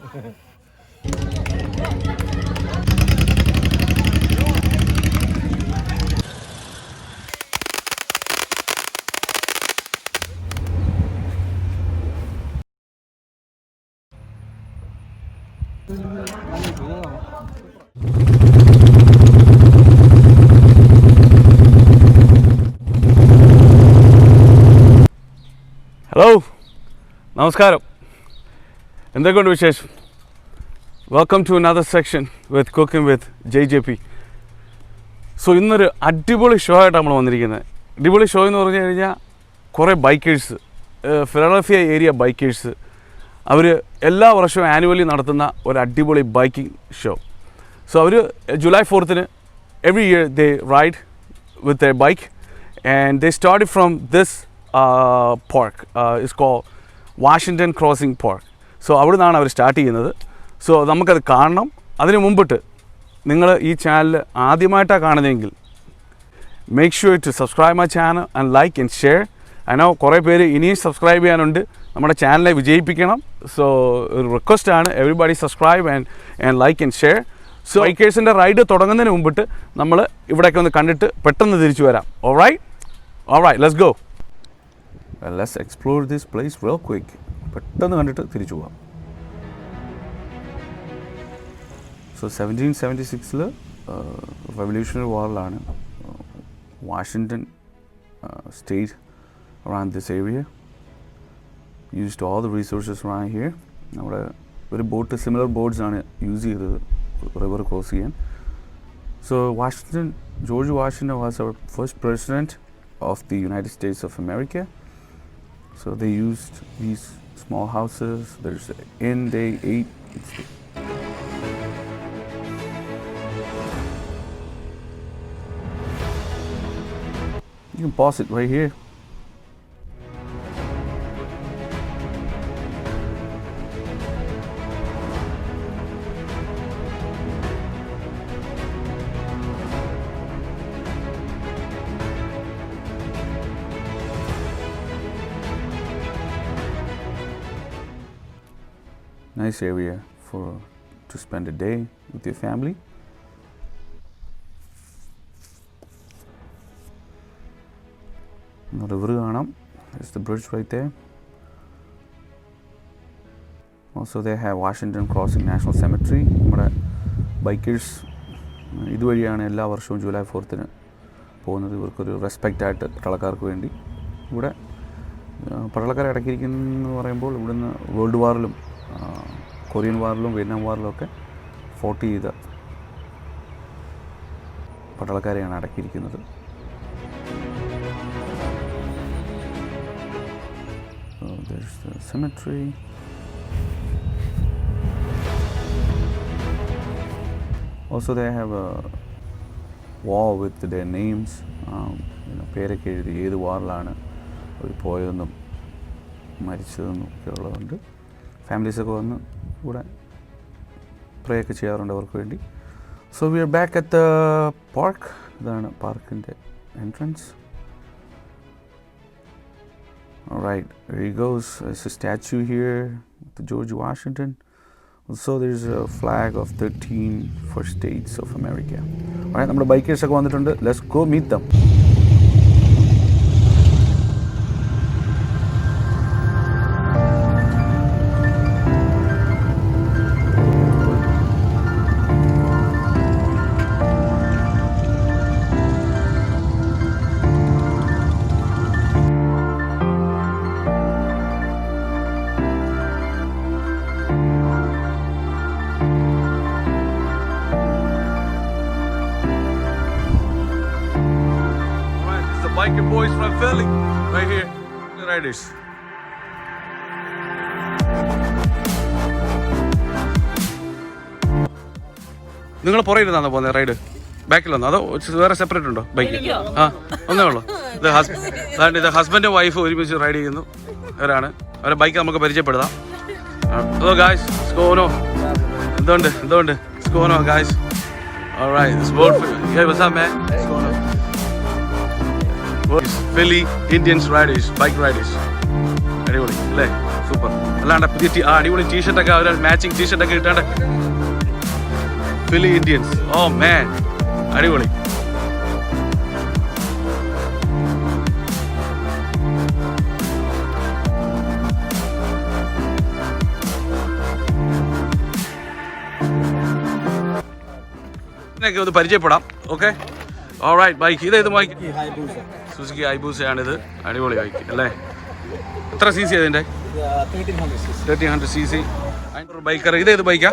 Hello, നമസ്കാരം. എന്തൊക്കെയുണ്ട് വിശേഷം? Welcome to another section with cooking with JJP. So ഇന്നൊരു അടിപൊളി ഷോ ആയിട്ട് നമ്മൾ വന്നിരിക്കുന്നത്. അടിപൊളി ഷോ എന്ന് പറഞ്ഞു കഴിഞ്ഞാൽ കുറേ ബൈക്കേഴ്സ്, ഫിലഡൽഫിയ ഏരിയ ബൈക്കേഴ്സ്, അവർ എല്ലാ വർഷവും ആനുവലി നടത്തുന്ന ഒരു അടിപൊളി biking show. So our July 4th every year they ride with their bike, and they started from this park. It's called Washington Crossing Park. So അവിടെ നിന്നാണ് അവർ സ്റ്റാർട്ട് ചെയ്യുന്നത്. So നമുക്കത് കാണണം. അതിന് മുമ്പിട്ട് നിങ്ങൾ ഈ ചാനൽ ആദ്യമായിട്ടാണ് കാണുന്നതെങ്കിൽ make sure to subscribe my channel and like and share. അതിനോ കുറേ പേര് ഇനിയും സബ്സ്ക്രൈബ് ചെയ്യാനുണ്ട്. നമ്മുടെ ചാനലിനെ വിജയിപ്പിക്കണം. സോ ഒരു റിക്വസ്റ്റാണ്, everybody subscribe and like and share. So ബൈക്കേഴ്സിൻ്റെ റൈഡ് തുടങ്ങുന്നതിന് മുമ്പിട്ട് നമ്മൾ ഇവിടെയൊക്കെ ഒന്ന് കണ്ടിട്ട് പെട്ടെന്ന് തിരിച്ചു വരാം. Alright, let's go. Let's explore this place real quick. പെട്ടെന്ന് കണ്ടിട്ട് തിരിച്ചു പോകാം. സോ 1776 റെവല്യൂഷണറി വാറിലാണ് Washington state around this area used all the resources around here. നമ്മുടെ ഒരു ബോട്ട്, സിമിലർ ബോട്ട്സ് ആണ് യൂസ് ചെയ്തത് റിവർ ക്രോസ് ചെയ്യാൻ. So George Washington was our first president of the United States of America. So they used these small houses. There's an inn they ate. You can pause it right here. Nice area to spend a day with your family. The river കാണാം. There's the bridge right there. Also they have Washington Crossing National Cemetery. നമ്മുടെ bikers ഇതുവഴിയാണ് എല്ലാ വർഷവും July 4th പോകുന്നത്. ഇവർക്കൊരു respect ആയിട്ട് പട്ടാളക്കാർക്ക് വേണ്ടി. ഇവിടെ പട്ടാളക്കാരെ അടക്കിയിരിക്കുന്നു പറയുമ്പോൾ ഇവിടുന്ന് വേൾഡ് വാറിലും കൊറിയൻ വാറിലും വിയറ്റ്നാം വാറിലും ഒക്കെ ഫോർട്ട് ചെയ്ത പട്ടാളക്കാരെയാണ് അടക്കിയിരിക്കുന്നത്. There's the cemetery. Also they have a wall with their names. പേരൊക്കെ എഴുതി ഏത് വാറിലാണ് അവർ പോയതെന്നും മരിച്ചതെന്നും ഒക്കെ ഉള്ളതുണ്ട്. ഫാമിലീസൊക്കെ വന്ന് ഇവിടെ പ്രേ ഒക്കെ ചെയ്യാറുണ്ട് അവർക്ക് വേണ്ടി. So we are back at the park. ഇതാണ് പാർക്കിൻ്റെ entrance. Alright, there he goes. There's a statue here with George Washington. Also there's a flag of 13 first states of America. Alright, നമ്മുടെ ബൈക്കേഴ്സ് ഒക്കെ വന്നിട്ടുണ്ട്. Let's go meet them. Biker boys from Philly, right here, the riders. നിങ്ങൾ പുറകിരുന്നാണോ പോകുന്നത് ride? ബാക്കിലാണോ അതോ വേറെ separate ഉണ്ടോ bike? ആ, ഒന്നേ ഉള്ളൂ. ഇത് ഹസ്ബൻഡും വൈഫും ഒരുമിച്ച് റൈഡ് ചെയ്യുന്നു. അവരാണ്, അവരെ ബൈക്ക് നമുക്ക് പരിചയപ്പെടുത്താം. ഹലോ ഗായ്സ്, സ്കോനോ എന്തുകൊണ്ട് സ്കോനോ guys. Alright, this boat. Hey, what's up, man? What's going on? Philly Indians riders, bike riders. Anyway, super. അല്ലാണ്ട് പുതിയ അടിപൊളി ടീഷർട്ടൊക്കെ അവർ മാച്ചിങ് ടീഷർട്ടൊക്കെ ഇട്ടാണ്ട് ഫിലി ഇന്ത്യൻസ്. ഓ മാൻ, അടിപൊളി. ഇതിനൊക്കെ ഒന്ന് പരിചയപ്പെടാം. Okay, alright. ബൈക്ക് ഇതേത് ബൈക്ക്? സുസുക്കി ഹൈബൂസയാണിത്. അടിപൊളി ബൈക്ക് അല്ലേ? എത്ര സി സി അതിൻ്റെ? 1300 cc. ബൈക്കർ ഇതേത് ബൈക്കാ?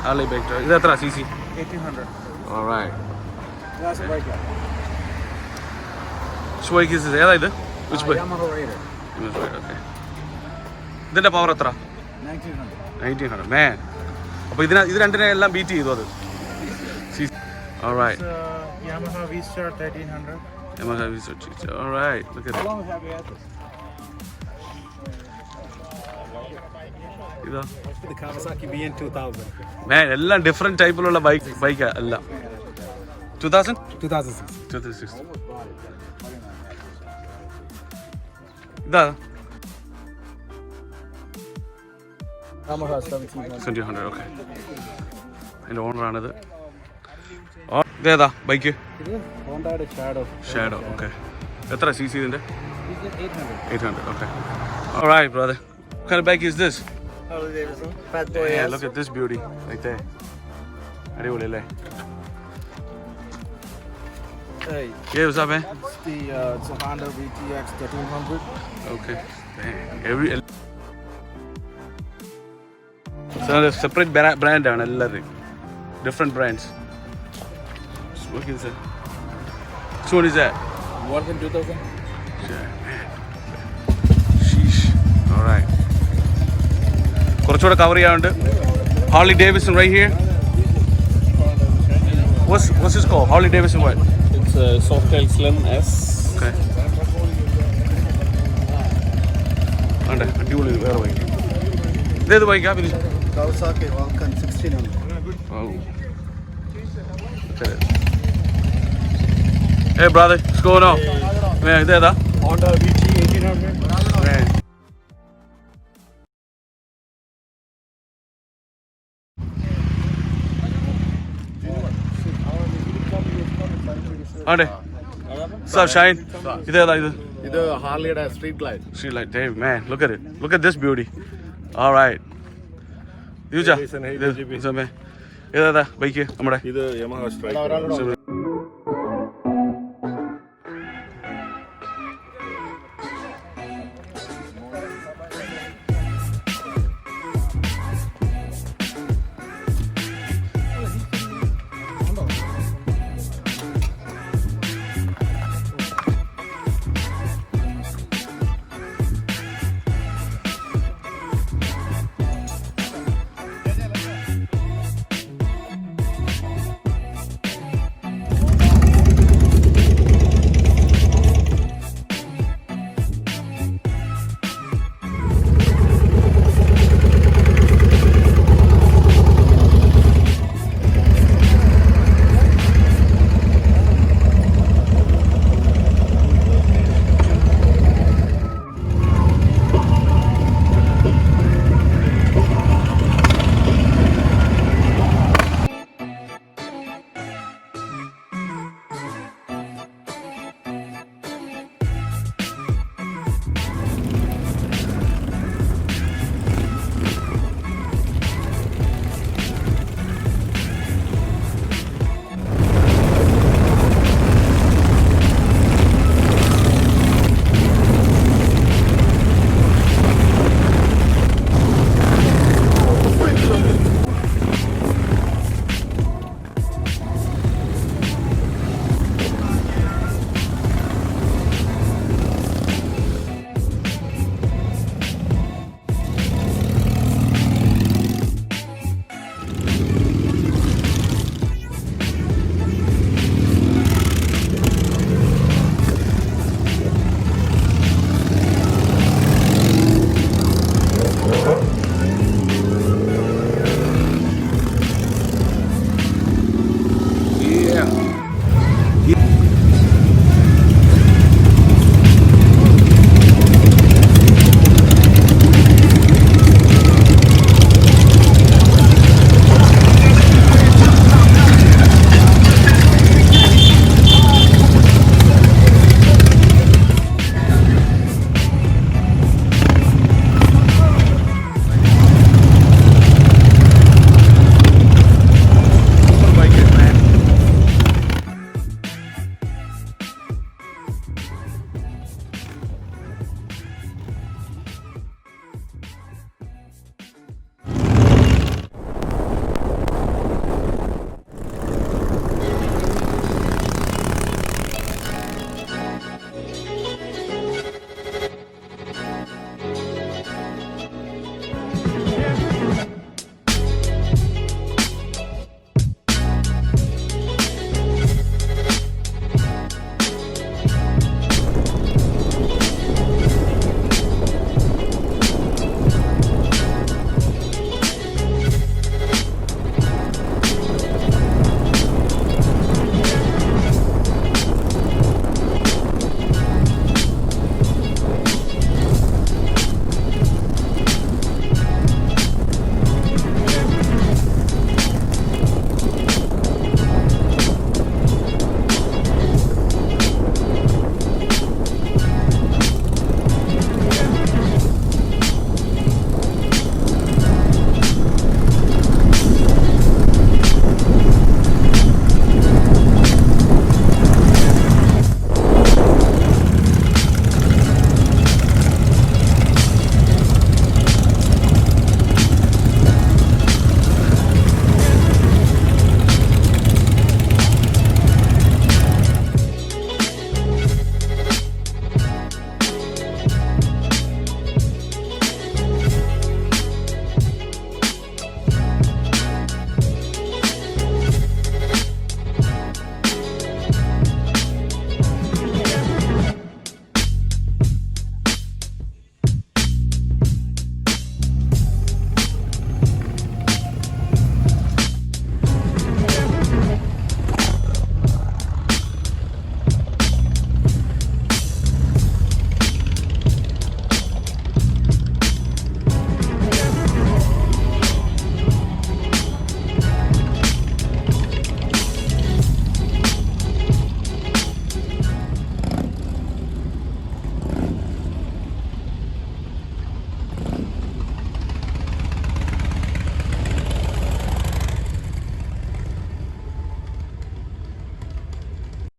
Harley bike. ഇത് എത്ര C C? 1800. Alright. That's a biker. Which bike is this? ഏതാ ഇത്? Which bike? Yamaha Raider. Okay. ഇതിൻ്റെ പവർ എത്ര? 1900. 1900. Man. അപ്പോൾ ഇത് രണ്ടിനെ എല്ലാം ബീറ്റ് ചെയ്തു അത്. Alright. Yamaha V-Star 1300. Yamaha V-Star. Alright. Look at How it. long have you had this? ഇതാ. The Kawasaki BN 2000. Man, എല്ലാം ഡിഫറെൻറ്റ് ടൈപ്പിലുള്ള ബൈക്കാ എല്ലാം. 2000? 2006. 2006. ഇതാ Yamaha 1700. 1700. ഓക്കെ. അതിൻ്റെ ഓണറാണിത്. ഇതേതാ bike? Honda Shadow. Shadow. Okay. എത്ര സി സി ഇതിൻ്റെ? 800. 800. Okay. Alright, brother. What kind of bike is this? Harley Davidson. Fat boy. Yeah, look at this beauty right there. അടിപൊളി അല്ലേ? Hey, Yeah, what's up, man? it's a Honda VTX 1300. Okay. Dang. So, separate brand ആണ് എല്ലാവരും. Different brands. What is that? So what is that? More than 2000? Yeah, man. Sheesh. Alright. കുറച്ചുകൂടെ cover ചെയ്യാറുണ്ട്. Harley Davidson right here. What's this called? Harley Davidson what? It's a Softail Slim S. Okay. ഉണ്ട് അടിപൊളി വേറെ bike. ഇതേത് ബൈക്കാ? Kawasaki Vulcan 1600. Oh. Okay. Hey brother, what's going on? Man, ഇതേതാ? Honda VT 1800. Man. ആടെ sir Shine ഇതേതാ ഇത്? ഇത് ഹാർലിയുടെ street light. Street light, damn man, look at it. Look at this beauty. All right. യൂജ Hessian, iAMJJP. ഇതേതാ bike നമ്മുടെ? ഇത് Yamaha striker.